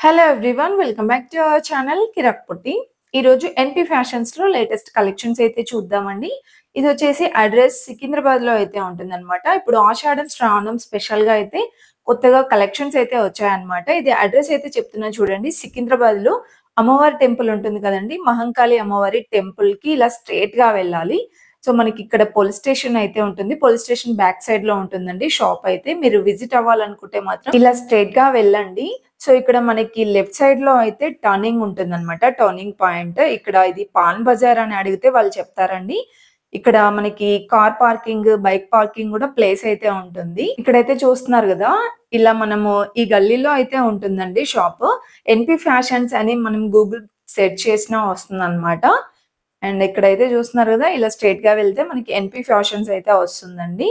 Hello everyone, welcome back to our channel Kirak Putti. ఈరోజు NP fashions లో latest collections అయితే చూద్దామండి. ఇది వచ్చేసి అడ్రస్ సికింద్రాబాద్ లో అయితే ఉంటుందన్నమాట. ఇప్పుడు ఆషాఢం శ్రావణం స్పెషల్ గా అయితే కొత్తగా కలెక్షన్స్ అయితే వచ్చాయన్నమాట. ఇది అడ్రస్ అయితే చెప్తున్నా చూడండి. సికింద్రాబాద్ లో అమ్మవారి టెంపుల్ ఉంటుంది కదండి, మహంకాళి అమ్మవారి టెంపుల్ కి ఇలా స్ట్రేట్ గా వెళ్ళాలి. సో మనకి ఇక్కడ పోలీస్ స్టేషన్ అయితే ఉంటుంది. పోలీస్ స్టేషన్ బ్యాక్ సైడ్ లో ఉంటుందండి షాప్ అయితే. మీరు విజిట్ అవ్వాలనుకుంటే మాత్రం ఇలా స్ట్రేట్ గా వెళ్ళండి. సో ఇక్కడ మనకి లెఫ్ట్ సైడ్ లో అయితే టర్నింగ్ ఉంటుందన్నమాట, టర్నింగ్ పాయింట్. ఇక్కడ ఇది పాన్ బజార్ అని అడిగితే వాళ్ళు చెప్తారండి. ఇక్కడ మనకి కార్ పార్కింగ్, బైక్ పార్కింగ్ కూడా ప్లేస్ అయితే ఉంటుంది. ఇక్కడైతే చూస్తున్నారు కదా, ఇలా మనము ఈ గల్లీలో అయితే ఉంటుందండి షాప్. ఎన్పి ఫ్యాషన్స్ అని మనం గూగుల్ సెర్చ్ చేసినా వస్తుంది అనమాట. అండ్ ఇక్కడైతే చూస్తున్నారు కదా, ఇలా స్ట్రేట్ గా వెళ్తే మనకి ఎన్పి ఫ్యాషన్స్ అయితే వస్తుందండి.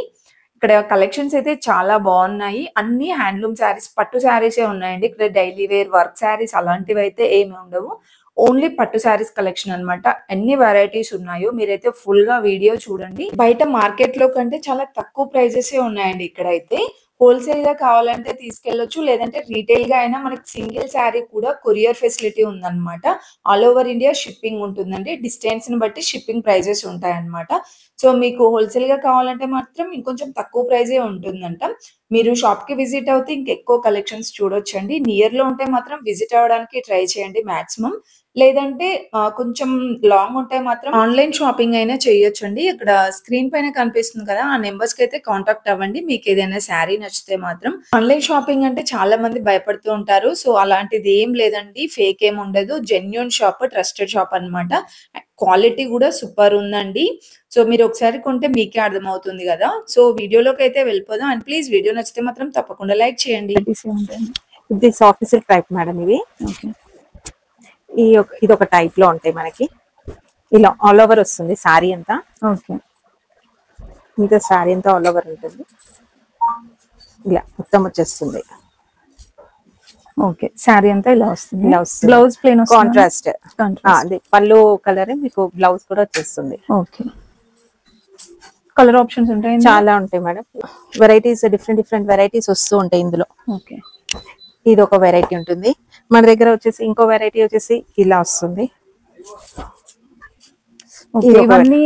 ఇక్కడ కలెక్షన్స్ అయితే చాలా బాగున్నాయి. అన్ని హ్యాండ్లూమ్ శారీస్, పట్టు శారీసే ఉన్నాయండి. ఇక్కడ డైలీ వేర్, వర్క్ శారీస్ అలాంటివి అయితే ఏమి ఉండవు. ఓన్లీ పట్టు శారీస్ కలెక్షన్ అన్నమాట. ఎన్ని వెరైటీస్ ఉన్నాయో మీరైతే ఫుల్ గా వీడియో చూడండి. బయట మార్కెట్ లో కంటే చాలా తక్కువ ప్రైజెస్ ఉన్నాయండి ఇక్కడైతే. హోల్సేల్ గా కావాలంటే తీసుకెళ్లొచ్చు, లేదంటే రీటైల్ గా అయినా మనకి సింగిల్ శారీ కూడా కొరియర్ ఫెసిలిటీ ఉందన్నమాట. ఆల్ ఓవర్ ఇండియా షిప్పింగ్ ఉంటుందండి. డిస్టెన్స్ ని బట్టి షిప్పింగ్ ప్రైజెస్ ఉంటాయన్నమాట. సో మీకు హోల్సేల్ గా కావాలంటే మాత్రం ఇంకొంచెం తక్కువ ప్రైజే ఉంటుందంట. మీరు షాప్ కి విజిట్ అవుతే ఇంకెక్కువ కలెక్షన్స్ చూడొచ్చండి. నియర్ లో ఉంటే మాత్రం విజిట్ అవ్వడానికి ట్రై చేయండి మాక్సిమం. లేదంటే కొంచెం లాంగ్ ఉంటే మాత్రం ఆన్లైన్ షాపింగ్ అయినా చేయొచ్చండి. ఇక్కడ స్క్రీన్ పైన కనిపిస్తుంది కదా, ఆ నెంబర్స్ కి అయితే కాంటాక్ట్ అవ్వండి. మీకు ఏదైనా శారీ నచ్చితే మాత్రం. ఆన్లైన్ షాపింగ్ అంటే చాలా మంది భయపడుతూ ఉంటారు. సో అలాంటిది ఏం లేదండి, ఫేక్ ఏం ఉండదు. జెన్యూన్ షాప్, ట్రస్టెడ్ షాప్ అన్నమాట. క్వాలిటీ కూడా సూపర్ ఉందండి. సో మీరు ఒకసారి కొంటే మీకే అర్థమవుతుంది కదా. సో వీడియోలోకి అయితే వెళ్ళిపోదాం. అండ్ ప్లీజ్ వీడియో నచ్చితే మాత్రం తప్పకుండా లైక్ చేయండి. ఇది సాఫ్ట్ సిల్క్ టైప్ మేడం. ఇవి ఇది ఒక టైప్ లో ఉంటాయి మనకి. ఇలా ఆల్ ఓవర్ వస్తుంది సారీ అంతా. ఇంత సారీ అంతా ఆల్ ఓవర్ ఉంటుంది. ఇలా మొత్తం వచ్చేస్తుంది. ఓకే, శారీ అంతా ఇలా వస్తుంది. Blouse plain contrast. అది పళ్ళు కలర్, మీకు బ్లౌజ్ కూడా వచ్చేస్తుంది. ఓకే, కలర్ ఆప్షన్స్ ఉంటాయి, చాలా ఉంటాయి మేడం. వెరైటీస్, డిఫరెంట్ వెరైటీస్ వస్తూ ఉంటాయి ఇందులో. ఓకే, ఇది ఒక వెరైటీ ఉంటుంది. మన దగ్గర వచ్చేసి ఇంకో వెరైటీ వచ్చేసి ఇలా వస్తుంది. ఇవన్నీ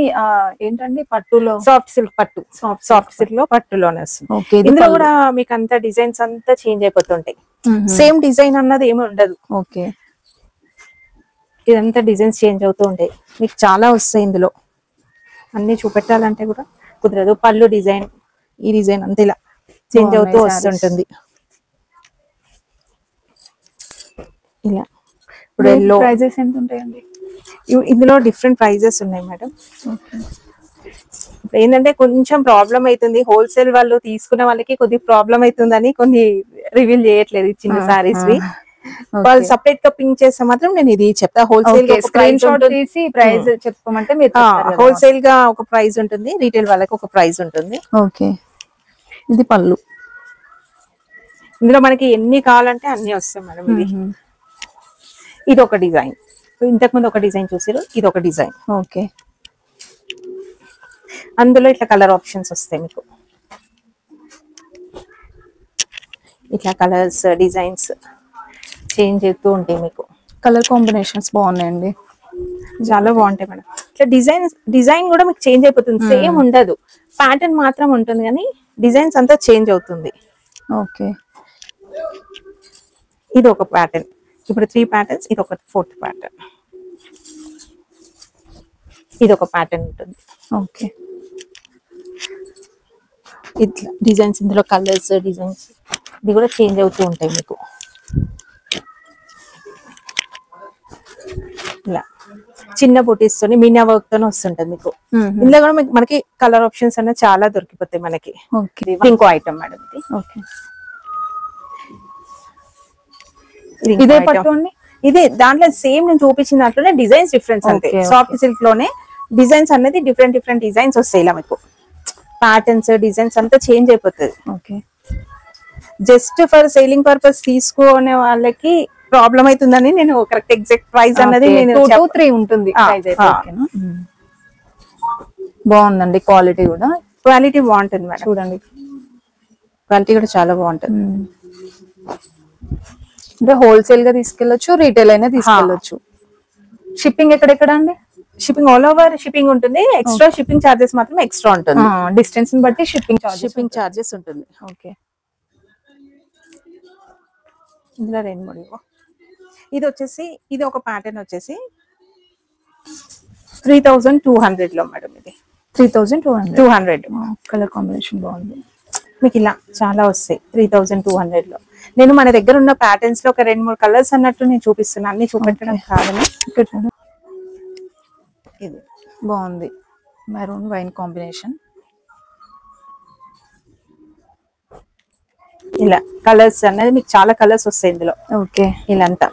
ఏంటండి, పట్టులో సాఫ్ట్ సిల్క్ పట్టు. సాఫ్ట్ సిల్క్ లో పట్టులోనే వస్తుంది. ఇందులో కూడా మీకు అంతా డిజైన్స్ అంతా చేంజ్ అయిపోతుంటాయి. సేమ్ డిజైన్ అన్నది ఏమి ఉండదు. ఓకే, ఇదంతా డిజైన్స్ చేంజ్ అవుతూ ఉంటాయి. మీకు చాలా వస్తాయి ఇందులో. అన్ని చూపెట్టాలంటే కూడా కుదరదు. పళ్ళు డిజైన్, ఈ డిజైన్ అంతా ఇలా చేంజ్ అవుతూ వస్తుంటుంది. ఇలా ఇప్పుడు ఎల్లో ప్రైజెస్ ఎంత ఉంటాయండి? ఇందులో డిఫరెంట్ ప్రైజెస్ ఉన్నాయి మేడం. ఏంటంటే కొంచెం ప్రాబ్లం అవుతుంది, హోల్సేల్ వాళ్ళు తీసుకునే వాళ్ళకి కొద్దిగా ప్రాబ్లం అవుతుందని కొన్ని రివీల్ చేయట్లేదు చిన్న సారీస్ వి. వాళ్ళు సపరేట్ గా పింక్ చేస్తే మాత్రం నేను ఇది చెప్తా. హోల్సేల్ స్క్రీన్ షాట్ తీసి ప్రైస్ చెప్పమంటే హోల్సేల్ గా ఒక ప్రైస్ ఉంటుంది, రీటైల్ వాళ్ళకి ఒక ప్రైస్ ఉంటుంది. ఓకే, ఇది పళ్ళు. ఇందులో మనకి ఎన్ని కావాలంటే అన్ని వస్తాయి మేడం. ఇది ఒక డిజైన్, ఇంతకు ముందు ఒక డిజైన్ చూసారు, ఇది ఒక డిజైన్. ఓకే, అందులో ఇట్లా కలర్ ఆప్షన్స్ వస్తాయి మీకు. ఇట్లా కలర్స్, డిజైన్స్ చేంజ్ అవుతూ ఉంటాయి మీకు. కలర్ కాంబినేషన్స్ బాగున్నాయండి, చాలా బాగుంటాయి మేడం. ఇట్లా డిజైన్ కూడా మీకు చేంజ్ అయిపోతుంది. సేమ్ ఉండదు, ప్యాటర్న్ మాత్రం ఉంటుంది కానీ డిజైన్స్ అంతా చేంజ్ అవుతుంది. ఓకే, ఇది ఒక ప్యాటర్న్. ఇప్పుడు 3 ప్యాటర్న్స్, ఇది ఒక 4th ప్యాటర్న్. ఇది ఒక ప్యాటర్న్ ఉంటుంది. ఓకే, ఇట్లా డిజైన్స్, ఇందులో కలర్స్, డిజైన్స్ ఇది కూడా చేంజ్ అవుతూ ఉంటాయి మీకు. ఇలా చిన్న బుటీస్ తోని, మీనా వర్క్ తోని వస్తుంటది మీకు. ఇందులో కూడా మనకి కలర్ ఆప్షన్స్ అనేది చాలా దొరికిపోతాయి మనకి. ఇంకో ఐటమ్ మేడం ఇది. ఓకే, ఇదే పట్టు అండి. ఇది దాంట్లో సేమ్ నేను చూపించిన దాంట్లోనే డిజైన్స్ డిఫరెన్స్ అంతే. సాఫ్ట్ సిల్క్ లోనే డిజైన్స్ అనేది డిఫరెంట్ డిజైన్స్ వస్తాయి. ఇలా మీకు ప్యాటర్న్స్, డిజైన్స్ అంతా చేంజ్ అయిపోతుంది. Okay, just for selling purpose తీసుకునే వాళ్ళకి ప్రాబ్లం అవుతుందని నేను కరెక్ట్ ఎగ్జాక్ట్ ప్రైస్ అన్నది నేను 2 to 3 ఉంటుంది. బాగుందండి, క్వాలిటీ కూడా. క్వాలిటీ బాగుంటుంది మేడం. చూడండి, క్వాలిటీ కూడా చాలా బాగుంటుంది. అంటే హోల్సేల్ గా తీసుకెళ్ళొచ్చు, రీటైల్ అయినా తీసుకెళ్ళొచ్చు. షిప్పింగ్ ఎక్కడెక్కడ అండి? షిప్పింగ్ ఆల్ ఓవర్ షిప్పింగ్ ఉంటుంది. ఎక్స్ట్రా షిప్పింగ్ చార్జెస్ మాత్రం ఎక్స్ట్రా ఉంటుంది. డిస్టెన్స్ ని బట్టి షిప్పింగ్ చార్జెస్ ఉంటుంది. ఓకే. ఇందులో 2-3 ఇది వచ్చేసి ఇది ఒక ప్యాటర్న్ వచ్చేసి 3200 లో మేడం. ఇది 3200. కలర్ కాంబినేషన్ బాగుంది. మీకు ఇలా చాలా వస్తాయి 3200 లో. నేను మన దగ్గర ఉన్న ప్యాటర్న్స్ లో ఒక 2-3 కలర్స్ అన్నట్టు నేను చూపిస్తున్నాను, అన్ని చూపెట్టడం కాదని. ఇది బాగుంది, మెరూన్ వైన్ కాంబినేషన్. ఇలా కలర్స్ అనేది మీకు చాలా కలర్స్ వస్తాయి ఇందులో. ఓకే. ఇలాంతా.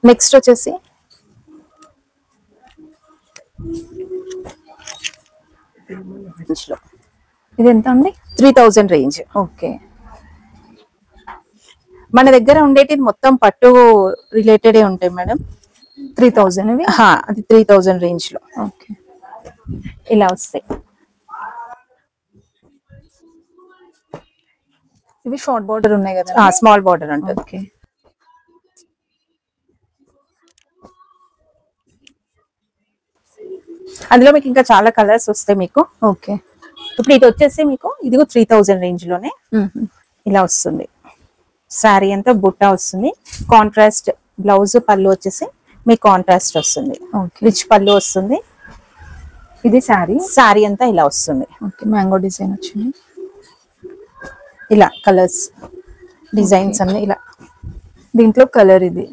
నెక్స్ట్ వచ్చేసి ఇది ఎంత అండి? 3000 రేంజ్. ఓకే. మన దగ్గర ఉండేటిది మొత్తం పట్టు రిలేటెడ్ ఉంటాయి మేడం. 3000 ఇవి? అది 3000 రేంజ్ లో. ఓకే. ఇలా వస్తాయి. ఇవి షార్ట్ బార్డర్ ఉన్నాయి కదా? స్మాల్ బార్డర్ ఉంటుంది. ఓకే. అందులో మీకు ఇంకా చాలా కలర్స్ వస్తాయి మీకు. ఓకే. ఇప్పుడు ఇది వచ్చేసి మీకు ఇదిగో 3000 రేంజ్ లోనే ఇలా వస్తుంది. శారీ అంతా బుట్ట వస్తుంది. కాంట్రాస్ట్ బ్లౌజ్, పళ్ళు వచ్చేసి మీకు కాంట్రాస్ట్ వస్తుంది. రిచ్ పళ్ళు వస్తుంది. ఇది శారీ అంతా ఇలా వస్తుంది. ఓకే. మ్యాంగో డిజైన్ వచ్చింది. ఇలా కలర్స్ డిజైన్స్ అన్ని ఇలా. దీంట్లో కలర్ ఇది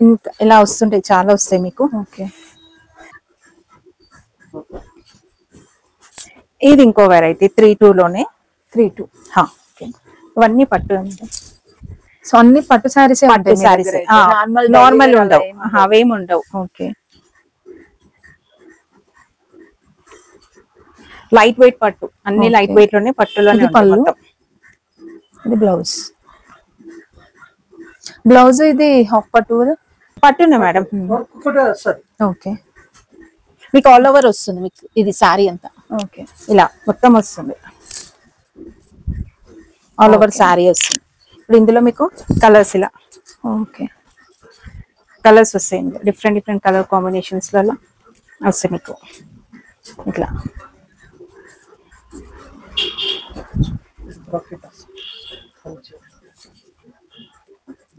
ఇంకా ఇలా వస్తుంటాయి, చాలా వస్తాయి మీకు. ఓకే. ఇది ఇంకో వెరైటీ 32 లోనే. 32. ఇవన్నీ పట్టు ఉంటాయి. సో అన్ని పట్టు సారీస్ నార్మల్ ఉండవు, అవేమి ఉండవు. ఓకే. లైట్ వెయిట్ పట్టు, అన్ని లైట్ వెయిట్ లోనే పట్టులోనే. పళ్ళు, ఇది బ్లౌజ్ ఇది హాఫ్ పట్టునే మేడం. ఓకే. మీకు ఆల్ ఓవర్ వస్తుంది మీకు ఇది శారీ అంతా. ఓకే. ఇలా మొత్తం వస్తుంది, ఆల్ ఓవర్ శారీ వస్తుంది. ఇప్పుడు ఇందులో మీకు కలర్స్ ఇలా. ఓకే. కలర్స్ వస్తాయి ఇందులో, డిఫరెంట్ కలర్ కాంబినేషన్స్ లలో వస్తాయి మీకు ఇట్లా.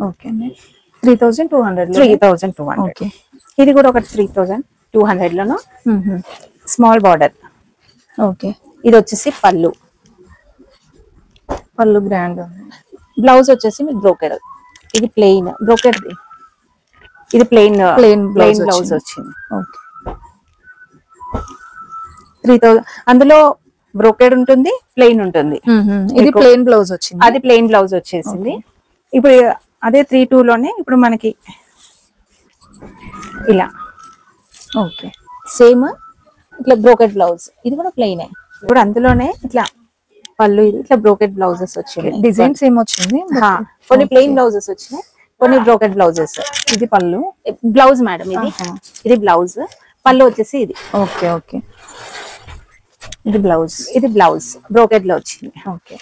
ఓకే అండి. 3200. 3200. ఓకే. ఇది కూడా ఒక 3200 లోను స్మాల్ బార్డర్. ఓకే. ఇది వచ్చేసి పళ్ళు గ్రాండ్. బ్లౌజ్ వచ్చేసి మీకు బ్రోకెడ్. ఇది ప్లెయిన్ బ్రోకెడ్. ఇది ప్లెయిన్ బ్లౌజ్ వచ్చింది. ఓకే. 3000. అందులో బ్రోకెడ్ ఉంటుంది, ప్లెయిన్ ఉంటుంది. ఇది ప్లెయిన్ బ్లౌజ్ వచ్చింది. అది ప్లెయిన్ బ్లౌజ్ వచ్చేసింది. ఇప్పుడు అదే 32 లోనే ఇప్పుడు మనకి ఇలా. ఓకే. సేమ్ ఇట్లా బ్రోకెడ్ బ్లౌజ్. ఇది కూడా ప్లెయిన్. ఇప్పుడు అందులోనే ఇట్లా పళ్ళు, ఇది ఇట్లా బ్రోకెడ్ బ్లౌజెస్ వచ్చింది. డిజైన్ సేమ్ వచ్చింది. కొన్ని ప్లెయిన్ బ్లౌజెస్ వచ్చినాయి, కొన్ని బ్రోకెడ్ బ్లౌజెస్. ఇది పళ్ళు, బ్లౌజ్ మేడం. ఇది బ్లౌజ్, పళ్ళు వచ్చేసి ఇది. ఓకే. ఓకే. ఇది బ్లౌజ్ బ్రోకెడ్ లో వచ్చింది. ఓకే.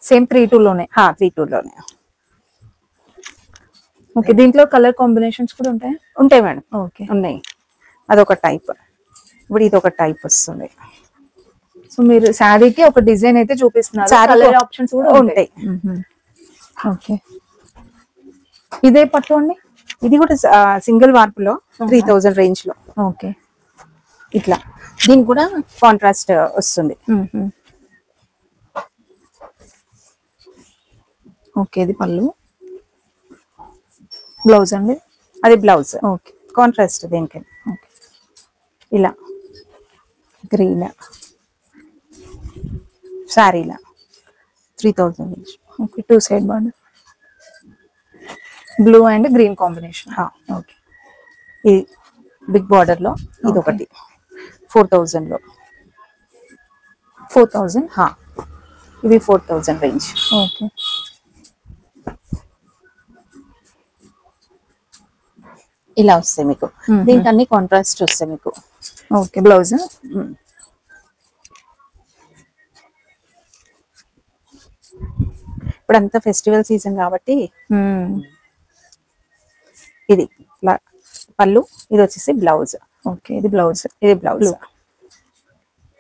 సేమ్ 32 లోనే. 32 లోనే. ఓకే. దీంట్లో కలర్ కాంబినేషన్స్ కూడా ఉంటాయి మేడం. ఓకే. ఉన్నాయి. అదొక టైప్. ఇప్పుడు ఇది ఒక టైప్ వస్తుంది. సో మీరు శారీకి ఒక డిజైన్ అయితే చూపిస్తున్నారు, కలర్ ఆప్షన్స్ కూడా ఉంటాయి. ఓకే. ఇదే పట్టు అండి. ఇది కూడా సింగిల్ వార్పులో 3000 రేంజ్ లో. ఓకే. ఇట్లా దీనికి కూడా కాంట్రాస్ట్ వస్తుంది. ఓకే. ఇది పళ్ళు, బ్లౌజ్ అండి. అది బ్లౌజ్. ఓకే. కాంట్రాస్ట్ దీనికి. ఓకే. ఇలా గ్రీన్ శారీలా 3000 range. Okay. 2 side border, blue and green combination. Okay. ఇది బిగ్ బార్డర్ లో ఇది ఒకటి 4000 లో. 4000. ఇవి 4000 రేంజ్. ఓకే. ఇలా వస్తాయి మీకు. దీనికి అన్ని కాంట్రాస్ట్ వస్తాయి మీకు. ఓకే. బ్లౌజ్. ఇప్పుడు అంతా ఫెస్టివల్ సీజన్ కాబట్టి ఇది పళ్ళు, ఇది వచ్చేసి బ్లౌజ్. ఓకే, ఇది బ్లౌజ్. ఇది బ్లౌజ్.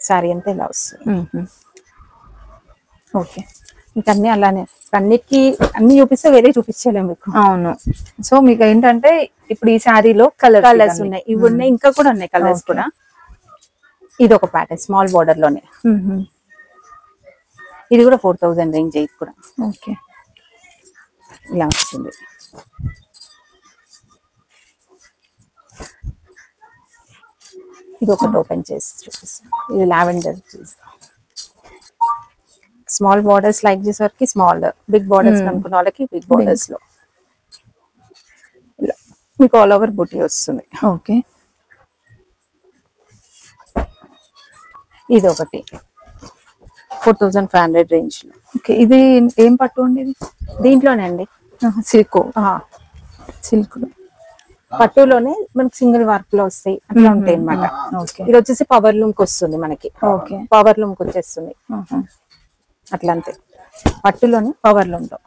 సారీ అంతా ఇలా వస్తుంది. ఓకే, ఇంకా అన్ని అలానే, అన్నిటికీ అన్ని చూపిస్తే వేరే చూపించలేము మీకు. అవును. సో మీకు ఏంటంటే ఇప్పుడు ఈ శారీలో కలర్స్ ఉన్నాయి, ఇవి ఉన్నాయి, ఇంకా కూడా ఉన్నాయి కలర్స్ కూడా. ఇది ఒక ప్యాటర్న్ స్మాల్ బార్డర్ లోనే. ఇది కూడా 4000 రేంజ్. ఇది కూడా ఓకే, ఇలా వస్తుంది. ఇది ఒకటి ఓపెన్ చేసి చూపిస్తాను. ఇది లావెండర్ స్మాల్ బార్డర్స్ లైక్ చేసేసరికి స్మాల్, బిగ్ బార్డర్స్ అనుకున్న వాళ్ళకి బిగ్ బార్డర్స్ లో మీకు ఆల్ ఓవర్ బుటీ వస్తుంది. ఓకే, ఇది ఒకటి 4500 రేంజ్ లో. ఓకే, ఇది ఏం పట్టు అండి? ఇది దీంట్లోనే అండి, సిల్క్. సిల్క్ పట్టులోనే మనకి సింగిల్ వర్క్ లో వస్తాయి, అట్లా ఉంటాయి అన్నమాట. ఇది వచ్చేసి పవర్ లూమ్ కి వస్తుంది మనకి. ఓకే, పవర్ లూమ్ కి వచ్చేస్తుంది అట్లా, అంతే పట్టులోనే పవర్ లూమ్ లో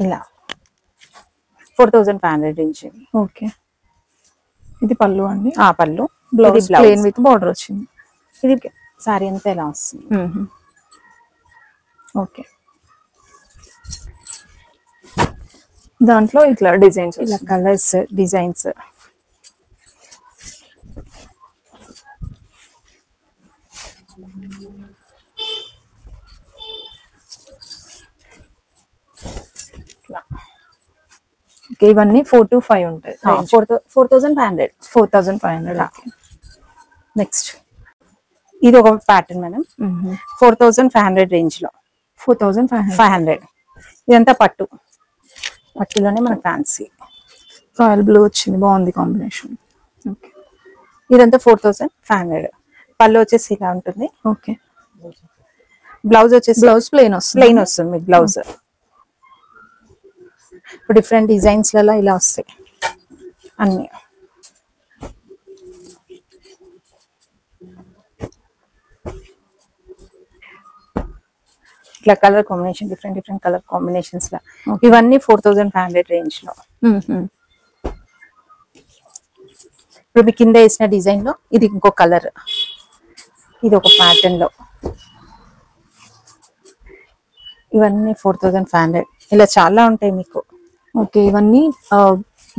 ఇలా 4500 రేంజ్. ఓకే, ఇది పళ్ళు అండి. పళ్ళు, బ్లౌజ్ ప్లెయిన్ విత్ బార్డర్ వచ్చింది. ఇది సారీ అంతా ఇలా వస్తుంది. ఓకే, దాంట్లో ఇట్లా డిజైన్స్, ఇలా కలర్స్, డిజైన్స్. ఇవన్నీ 4 to 5 ఉంటాయి. 4500. 4500. నెక్స్ట్ ఇది ఒక ప్యాటర్న్ మేడం, 4500 రేంజ్ లో. 4500. ఇదంతా పట్టు, పట్టులోనే మనకు ఫ్యాన్సీ రాయల్ బ్లూ వచ్చింది, బాగుంది కాంబినేషన్. ఓకే, ఇదంతా 4500. పళ్ళు వచ్చేసి ఇలా ఉంటుంది. ఓకే, బ్లౌజ్ వచ్చేసి బ్లౌజ్ ప్లెయిన్ వస్తుంది మీకు బ్లౌజ్. ఇప్పుడు డిఫరెంట్ డిజైన్స్ లలో ఇలా వస్తాయి అన్ని. ఇట్లా colour combination, different colour combinations లా. ఇవన్నీ 4500 రేంజ్ లో. ఇప్పుడు మీ కింద వేసిన డిజైన్ లో ఇది ఇంకో కలర్, ఇది ఒక ప్యాటర్న్ లో. ఇవన్నీ 4500. ఇలా చాలా ఉంటాయి మీకు. ఓకే, ఇవన్నీ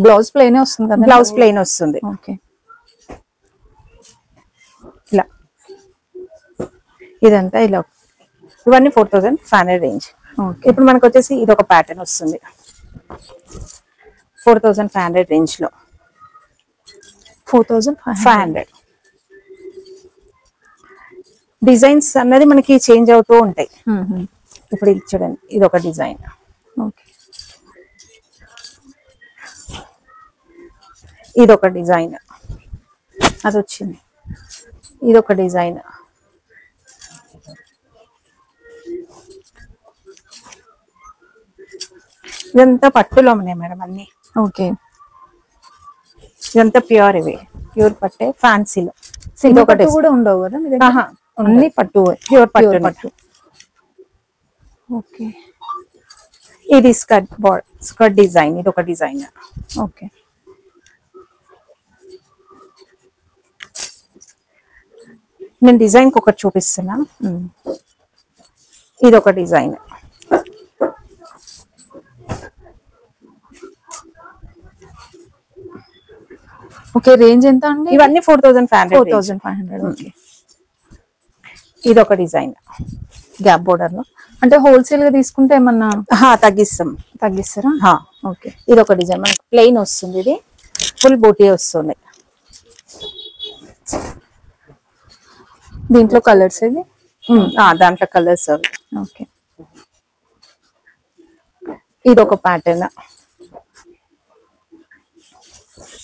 బ్లౌజ్ ప్లెయిన్ వస్తుంది కదా? బ్లౌజ్ ప్లెయిన్ వస్తుంది. ఓకే, ఇలా ఇదంతా ఇలా. ఇవన్నీ 4500 రేంజ్. ఇప్పుడు మనకు వచ్చేసి ఇది ఒక ప్యాటర్న్ వస్తుంది 4500 రేంజ్ లో. 4500. డిజైన్స్ అన్నది మనకి చేంజ్ అవుతూ ఉంటాయి. ఇప్పుడు ఇది చూడండి, ఇది ఒక డిజైన్. ఓకే, ఇది ఒక డిజైన్, అది వచ్చింది. ఇది ఒక డిజైన్. ఇదంతా పట్టులో ఉన్నాయి మేడం అన్ని. ఓకే, ఇదంతా ప్యూర్, ఇవి ప్యూర్ పట్టే ఫ్యాన్సీలో. ఇది ఒకటి కూడా ఉండవు కదా మీ దగ్గర? అన్ని పట్టు, ప్యూర్ పట్టు. ఓకే, ఇది స్కర్ట్ డిజైన్, ఇది ఒక డిజైన్. ఓకే, నేను డిజైన్ ఒకటి చూపిస్తున్నా. ఇది ఒక డిజైన్. ఓకే, రేంజ్ ఎంత అండి? ఇవన్నీ 4500. 4500. ఓకే, ఇది ఒక డిజైన్ గ్యాప్ బోర్డర్ లో. అంటే హోల్సేల్ గా తీసుకుంటే ఏమన్నా తగ్గిస్తారా? ఓకే, ఇది ఒక డిజైన్ మనకి ప్లెయిన్ వస్తుంది, ఇది ఫుల్ బూటీ వస్తుంది. దీంట్లో కలర్స్ ఇది. దాంట్లో కలర్స్ అవి. ఓకే, ఇది ఒక ప్యాటర్న్.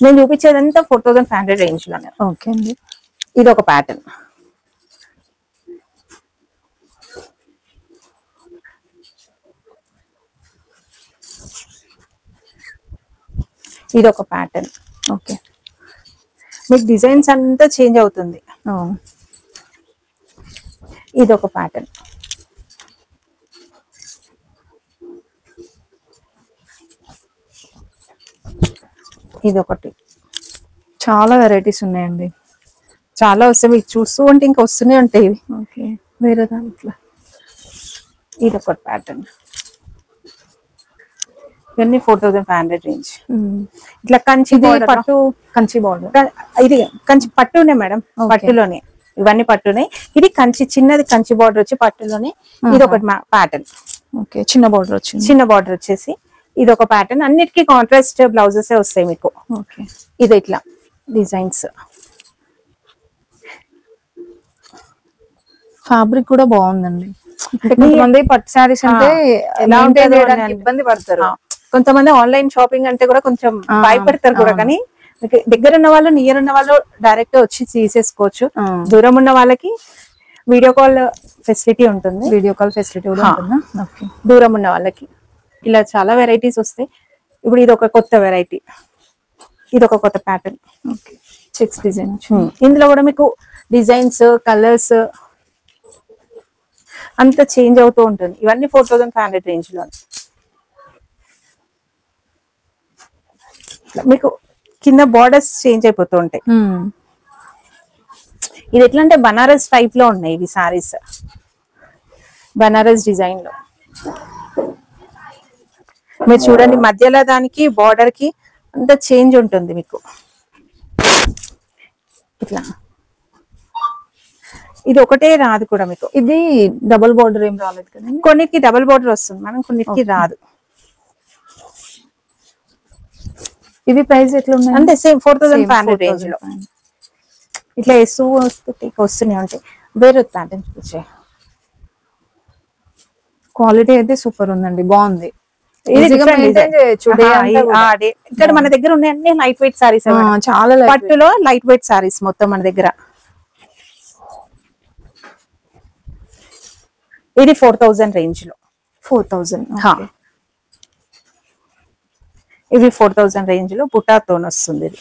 నేను చూపించేదంతా 4500 రేంజ్ లోనే. ఓకే అండి, ఇది ఒక ప్యాటర్న్. ఇది ఒక ప్యాటర్న్. ఓకే, మీకు డిజైన్స్ అంతా చేంజ్ అవుతుంది. ఇది ఒక ప్యాటర్న్. ఇది ఒకటి, చాలా వెరైటీస్ ఉన్నాయండి. చాలా వస్తాయి మీకు చూస్తూ ఉంటే ఇంకా వస్తూనే ఉంటాయి ఇవి. ఓకే, వేరే దాంట్లో ఇది ఒకటి ప్యాటర్న్, ఇవన్నీ 4500 రేంజ్. ఇట్లా కంచి పట్టు కంచి బార్డర్. ఇది కంచి పట్టునే మేడం, పట్టులోనే ఇవన్నీ పట్టునే. ఇది కంచి చిన్నది కంచి బార్డర్ వచ్చి పట్టులోనే. ఇది ఒకటి ప్యాటర్న్. ఓకే, చిన్న బార్డర్ వచ్చింది. చిన్న బార్డర్ వచ్చేసి ఇది ఒక ప్యాటర్న్. అన్నిటికీ కాంట్రాస్ట్ బ్లౌజెస్ వస్తాయి మీకు. ఓకే, ఇది ఇట్లా డిజైన్స్. ఫ్యాబ్రిక్ కూడా బాగుందండి. కొంతమంది పట్టు శారీస్ అంటే ఎలా maintain ఉంటుందో చేయడానికి ఇబ్బంది పడతారు. కొంతమంది ఆన్లైన్ షాపింగ్ అంటే కూడా కొంచెం భయపడతారు కూడా. కానీ మీకు దగ్గర ఉన్న వాళ్ళు, నియర్ ఉన్న వాళ్ళు డైరెక్ట్ వచ్చి తీసేసుకోవచ్చు. దూరం ఉన్న వాళ్ళకి వీడియో కాల్ ఫెసిలిటీ ఉంటుంది. వీడియో కాల్ ఫెసిలిటీ కూడా ఉంటుందా? ఓకే, దూరం ఉన్న వాళ్ళకి ఇలా చాలా వెరైటీస్ వస్తాయి. ఇప్పుడు ఇది ఒక కొత్త వెరైటీ, ఇది ఒక కొత్త ప్యాటర్న్. Okay, checks design. ఇందులో కూడా మీకు డిజైన్స్, కలర్స్ అంతా చేంజ్ అవుతూ ఉంటుంది. ఇవన్నీ 4500 రేంజ్ లో. మీకు కింద బార్డర్స్ చేంజ్ అయిపోతూ ఉంటాయి. ఇది ఎట్లా అంటే బనారస్ టైప్ లో ఉన్నాయి ఇవి సారీస్, బనారస్ డిజైన్ లో. మీరు చూడండి మధ్యలో దానికి బార్డర్ కి అంత చేంజ్ ఉంటుంది మీకు. ఇట్లా ఇది ఒకటే రాదు కూడా మీకు. ఇది డబుల్ బార్డర్ ఏం రాలేదు కదా? కొన్నిటికి డబుల్ బార్డర్ వస్తుంది మనం, కొన్నిటికి రాదు. ఇవి ప్రైస్ ఎట్లా ఉన్నాయి? అంటే సేమ్ 4500 రేంజ్ లో. ఇట్లా వేస్తూ వస్తూనే ఉంటాయి. వేరే ప్యాటర్న్ చూసే క్వాలిటీ అయితే సూపర్ ఉందండి, బాగుంది. ఇక్కడ మన దగ్గర ఉన్నాయి అన్ని లైట్ వెయిట్ సారీస్, చాలా పట్టులో లైట్ వెయిట్ సారీస్ మొత్తం మన దగ్గర. ఇది 4000 రేంజ్ లో. 4000. ఇవి 4000 రేంజ్ లో బుట్టాతో వస్తుంది. ఇది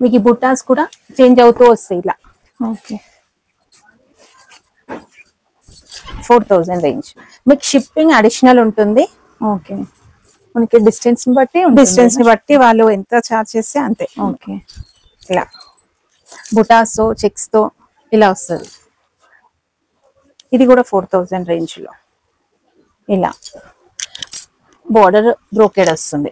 మీకు ఈ బుట్టాస్ కూడా చేంజ్ అవుతూ వస్తాయి ఇలా. Okay, 4000 range. మీకు షిప్పింగ్ అడిషనల్ ఉంటుంది. ఓకే, మనకి డిస్టెన్స్ ని బట్టి డిస్టెన్స్ ని బట్టి వాళ్ళు ఎంత చార్జ్ చేస్తే అంతే. ఓకే, ఇలా బుటాస్ తో చెక్స్ తో ఇలా వస్తుంది. ఇది కూడా 4000 రేంజ్ లో. ఇలా బోర్డర్ బ్రోకెడ్ వస్తుంది.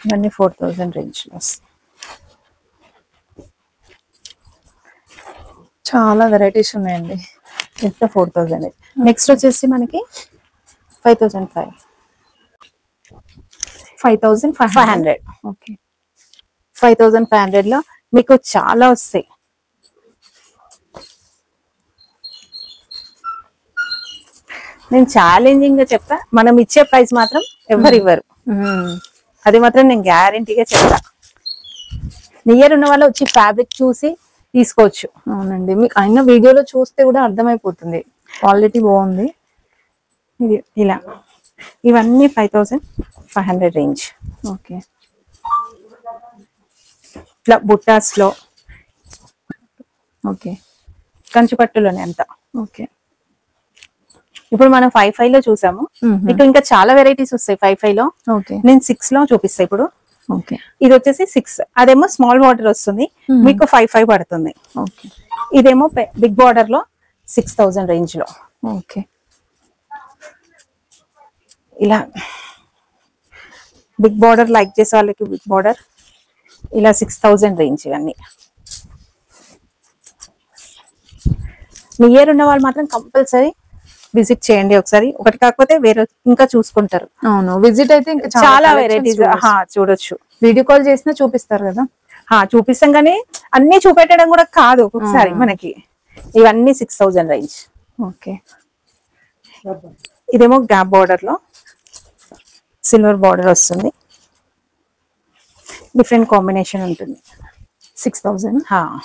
ఇవన్నీ 4000 రేంజ్ లో వస్తుంది. చాలా వెరైటీస్ ఉన్నాయండి. ఎంత 4000. నెక్స్ట్ వచ్చేసి మనకి 5500. 5500. ఓకే, 5500 లో మీకు చాలా వస్తాయి. నేను ఛాలెంజింగ్ గా చెప్తా, మనం ఇచ్చే ప్రైస్ మాత్రం ఎవరు ఇవ్వరు. అది మాత్రం నేను గ్యారంటీగా చెప్తా. నియర్ ఉన్న వాళ్ళు వచ్చి ఫ్యాబ్రిక్ చూసి తీసుకోవచ్చు. అవునండి, మీకు అయినా వీడియోలో చూస్తే కూడా అర్థమైపోతుంది, క్వాలిటీ బాగుంది. ఇది ఇలా ఇవన్నీ 5500 రేంజ్. ఓకే, ఇట్లా బుట్టాస్ లో. ఓకే, కంచి పట్టులోనే అంతా. ఓకే, ఇప్పుడు మనం 55 లో చూసాము. మీకు ఇంకా చాలా వెరైటీస్ వస్తాయి 55 లో. ఓకే, నేను 6 లో చూపిస్తా ఇప్పుడు. ఓకే, ఇది వచ్చేసి 6, అదేమో స్మాల్ బార్డర్ వస్తుంది, మీకు 55 పడుతుంది. ఓకే, ఇదేమో బిగ్ బార్డర్ లో 6000 రేంజ్ లో. ఓకే, ఇలా బిగ్ బార్డర్ లైక్ చేసే వాళ్ళకి బిగ్ బార్డర్ ఇలా 6000 రేంజ్. ఇవన్నీ నియర్ ఉన్న వాళ్ళు మాత్రం కంపల్సరీ విజిట్ చేయండి ఒకసారి. ఒకటి కాకపోతే వేరే ఇంకా చూసుకుంటారు. అవును, విజిట్ అయితే ఇంకా చాలా వెరైటీస్ చూడొచ్చు. వీడియో కాల్ చేసినా చూపిస్తారు కదా? చూపిస్తాం, కానీ అన్ని చూపెట్టడం కూడా కాదు ఒక్కొక్కసారి మనకి. ఇవన్నీ 6000 రేంజ్. ఓకే, ఇదేమో గ్యాప్ బార్డర్ లో సిల్వర్ బార్డర్ వస్తుంది. డిఫరెంట్ కాంబినేషన్ ఉంటుంది. 6000.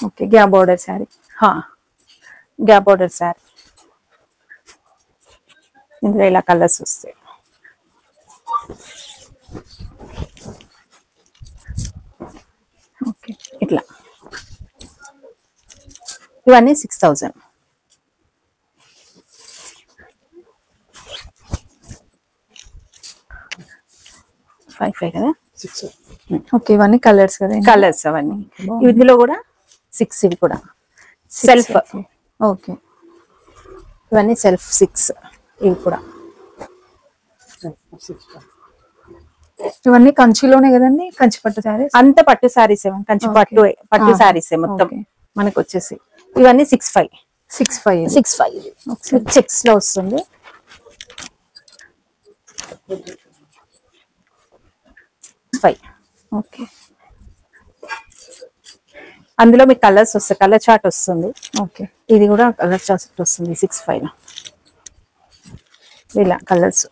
Okay, gap border sari. Gap border sari. ఇందులో ఇలా కలర్స్ వస్తాయి. ఓకే, ఇట్లా ఇవన్నీ 6000. 5 కదా. ఓకే, ఇవన్నీ కలర్స్ కదా. కలర్స్ అవన్నీ. ఇందులో కూడా 6, ఇవి కూడా సెల్ఫ్. ఓకే, ఇవన్నీ సెల్ఫ్ 6, ఇవి కూడా. ఇవన్నీ కంచిలోనే కదండి, కంచి పట్టు శారీస్. అంత పట్టు శారీస్ ఏమో, కంచి పట్టు శారీస్ మొత్తం మనకు వచ్చేసి. ఇవన్నీ 6.5. 6.5 చెక్స్ లో వస్తుంది. ఓకే, అందులో మీకు కలర్స్ వస్తాయి, కలర్ చార్ట్ వస్తుంది. ఓకే, ఇది కూడా కలర్ చార్ట్ వస్తుంది 6.5 ఇలా కలర్స్.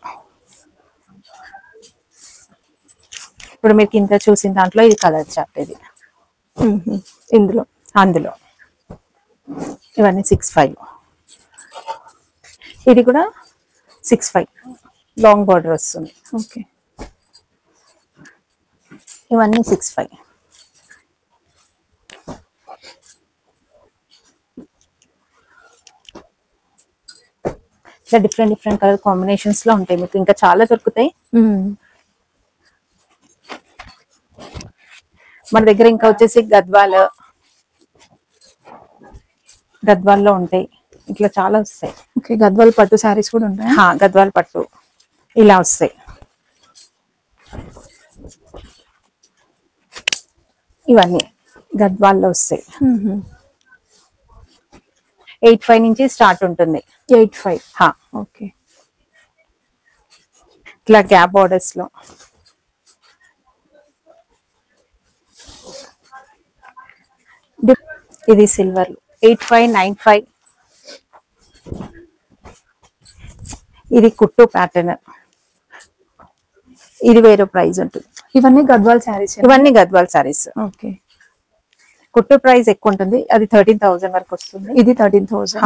ఇప్పుడు మీకు ఇంత చూసిన దాంట్లో ఇది కలర్ చార్ట్. ఇది అందులో ఇవన్నీ 6.5. ఇది కూడా 6.5 లాంగ్ బార్డర్ వస్తుంది. ఓకే, ఇవన్నీ 6.5. ఇట్లా డిఫరెంట్ కలర్ కాంబినేషన్స్ లో ఉంటాయి మీకు, ఇంకా చాలా దొరుకుతాయి మన దగ్గర. ఇంకా వచ్చేసి గద్వాల్లో ఉంటాయి, ఇట్లా చాలా వస్తాయి. ఓకే, గద్వాల్ పట్టు శారీస్ కూడా ఉంటాయి. గద్వాల్ పట్టు ఇలా వస్తాయి. ఇవన్నీ గద్వాల్లో వస్తాయి. 8.5 నుంచి స్టార్ట్ ఉంటుంది. 8.5. ఓకే, ఇట్లా గ్యాప్ బార్డర్స్ లో. ఇది సిల్వర్ 8.5, 9.5. ఇది కుట్టు ప్యాటర్న్, ఇది వేరే ప్రైస్ ఉంటుంది. ఇవన్నీ గద్వాల్ శారీస్. ఓకే, కుట్టు ప్రైస్ ఎక్కువ ఉంటుంది, అది 13,000 వరకు వస్తుంది. ఇది 13,000.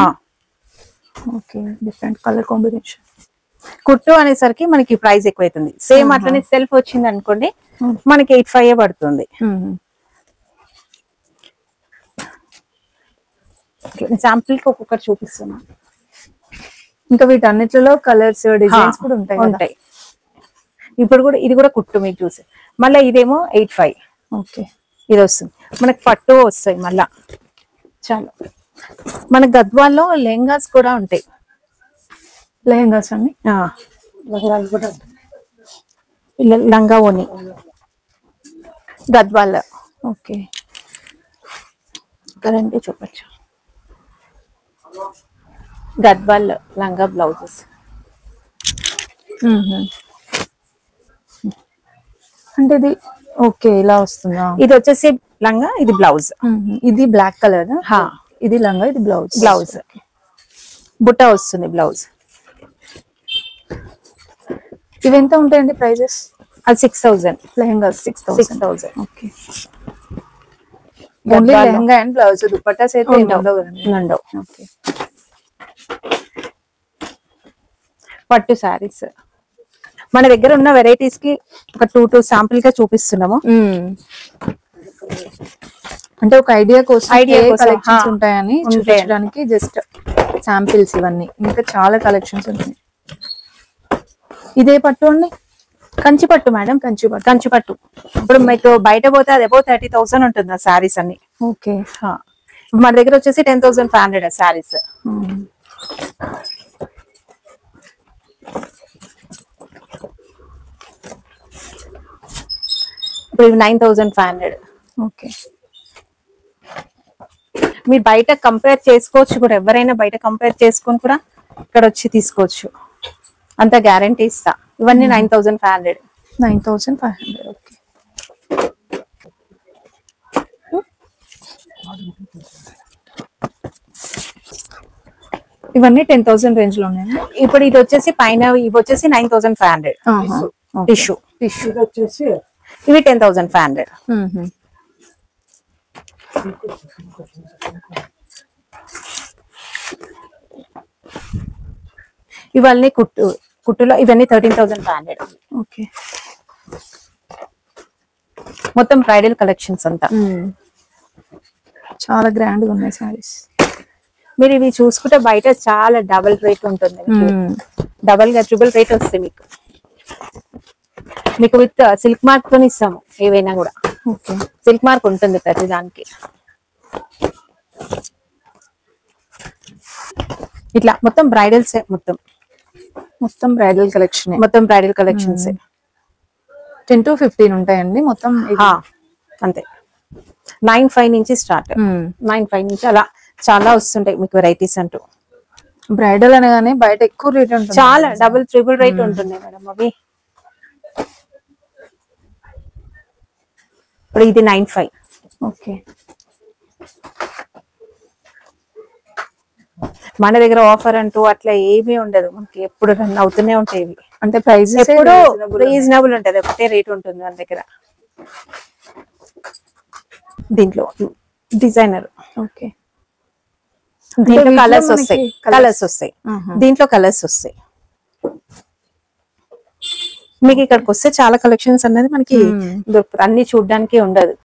Okay, different colour combination. కుట్టు అనేసరికి మనకి ప్రైస్ ఎక్కువ అవుతుంది. సేమ్ అట్లనే సెల్ఫ్ వచ్చింది అనుకోండి, మనకి 8.5 పడుతుంది. శాంపుల్ కి ఒక్కొక్కటి చూపిస్తున్నా. ఇంకా వీటన్నిటిలో కలర్స్ డిజైన్స్ కూడా ఉంటాయి. ఇప్పుడు కూడా ఇది కూడా కుట్టు మీకు చూసి. మళ్ళీ ఇదేమో 8.5. ఓకే, ఇది వస్తుంది మనకి. పట్టు వస్తాయి మళ్ళా చాలా. మన గద్వాల్లో లెహంగాస్ కూడా ఉంటాయి. లెహంగాస్ అండి, లంగా ఓని గద్వాల్. ఓకే, కరెంట్ చూపచ్చు. గద్వాల్ లంగా బ్లౌజెస్. అంటే ఇది ఓకే ఇలా వస్తుందా? ఇది వచ్చేసి లంగా, ఇది బ్లౌజ్. ఇది బ్లాక్ కలర్. ఇది లంగా, ఇది బ్లౌజ్. బుట్ట వస్తుంది బ్లౌజ్. ఇవి ఎంత ఉంటాయండి ప్రైజెస్? అది 6,000. Lehenga 6,000. Okay, only lehenga and blouse, dupattas అయితే ఉండవు. ఓకే, పట్టు శారీస్ మన దగ్గర ఉన్న వెరైటీస్ కి ఒక 2 శాంపుల్ గా చూపిస్తున్నాము. అంటే ఒక ఐడియా కోసం కలెక్షన్స్ ఉంటాయని చూపించడానికి జస్ట్ శాంపిల్స్ ఇవన్నీ. ఇంకా చాలా కలెక్షన్స్ ఉంటాయి. ఇదే పట్టు అండి? కంచి పట్టు మేడం, కంచి పట్టు. ఇప్పుడు మీకు బయట పోతే అది అబౌవ్ 30,000 ఉంటుంది ఆ శారీస్ అన్ని. ఓకే, మన దగ్గర వచ్చేసి 10,500 శారీస్. ఇప్పుడు 9,500. ఓకే, మీరు బయట కంపేర్ చేసుకోవచ్చు కూడా, ఎవరైనా బయట కంపేర్ చేసుకొని కూడా ఇక్కడ వచ్చి తీసుకోవచ్చు, అంత గ్యారంటీ ఇస్తా. ఇవన్నీ 9,500. 9,500. ఓకే, ఇవన్నీ 10,000 రేంజ్ లో ఉన్నాయి. ఇప్పుడు ఇది వచ్చేసి పైన ఇవి వచ్చేసి 9,500 టిష్యూ. ఇవి 10,500. ఇవన్నీ కుట్టులో ఇవన్నీ 13,500. ఓకే, మొత్తం బ్రైడల్ కలెక్షన్స్ అంతా చాలా గ్రాండ్ గా ఉన్నాయి సారీస్. మీరు ఇవి చూసుకుంటే బయట చాలా డబుల్ రేట్ ఉంటుంది, డబుల్ గా ట్రిపుల్ రేట్ వస్తాయి మీకు. మీకు విత్ సిల్క్ మార్క్ తో ఇస్తాము ఏవైనా కూడా. ఓకే. సిల్క్ మార్క్ ఉంటుంది ప్రతి దానికి. ఇట్లా మొత్తం బ్రైడల్స్, మొత్తం బ్రైడల్ కలెక్షన్. మొత్తం బ్రైడల్ కలెక్షన్స్ 10 to 15 ఉంటాయండి మొత్తం. అంతే. 9.5 నుంచి స్టార్ట్. 9.5 నుంచి అలా చాలా వస్తుంటాయి మీకు వెరైటీస్ అంటూ. బ్రైడల్ అనగానే బయట ఎక్కువ రేట్ ఉంటుంది, చాలా డబుల్ ట్రిపుల్ రేట్ ఉంటుంది మేడం అవి. ఇప్పుడు ఇది 9.5. ఓకే. మన దగ్గర ఆఫర్ అంటూ అట్లా ఏమీ ఉండదు, మనకి ఎప్పుడు రన్ అవుతూనే ఉంటాయి ఇవి. అంటే ప్రైస్ ఎప్పుడు రీజనబుల్ ఉంటది, ఒకటే రేట్ ఉంటుంది మన దగ్గర. దీంట్లో డిజైనర్. ఓకే. దీంట్లో కలర్స్ వస్తాయి. దీంట్లో కలర్స్ వస్తాయి. మీకు ఇక్కడికి వస్తే చాలా కలెక్షన్స్ అనేది మనకి దొరుకుతుంది, అన్ని చూడడానికి ఉండదు.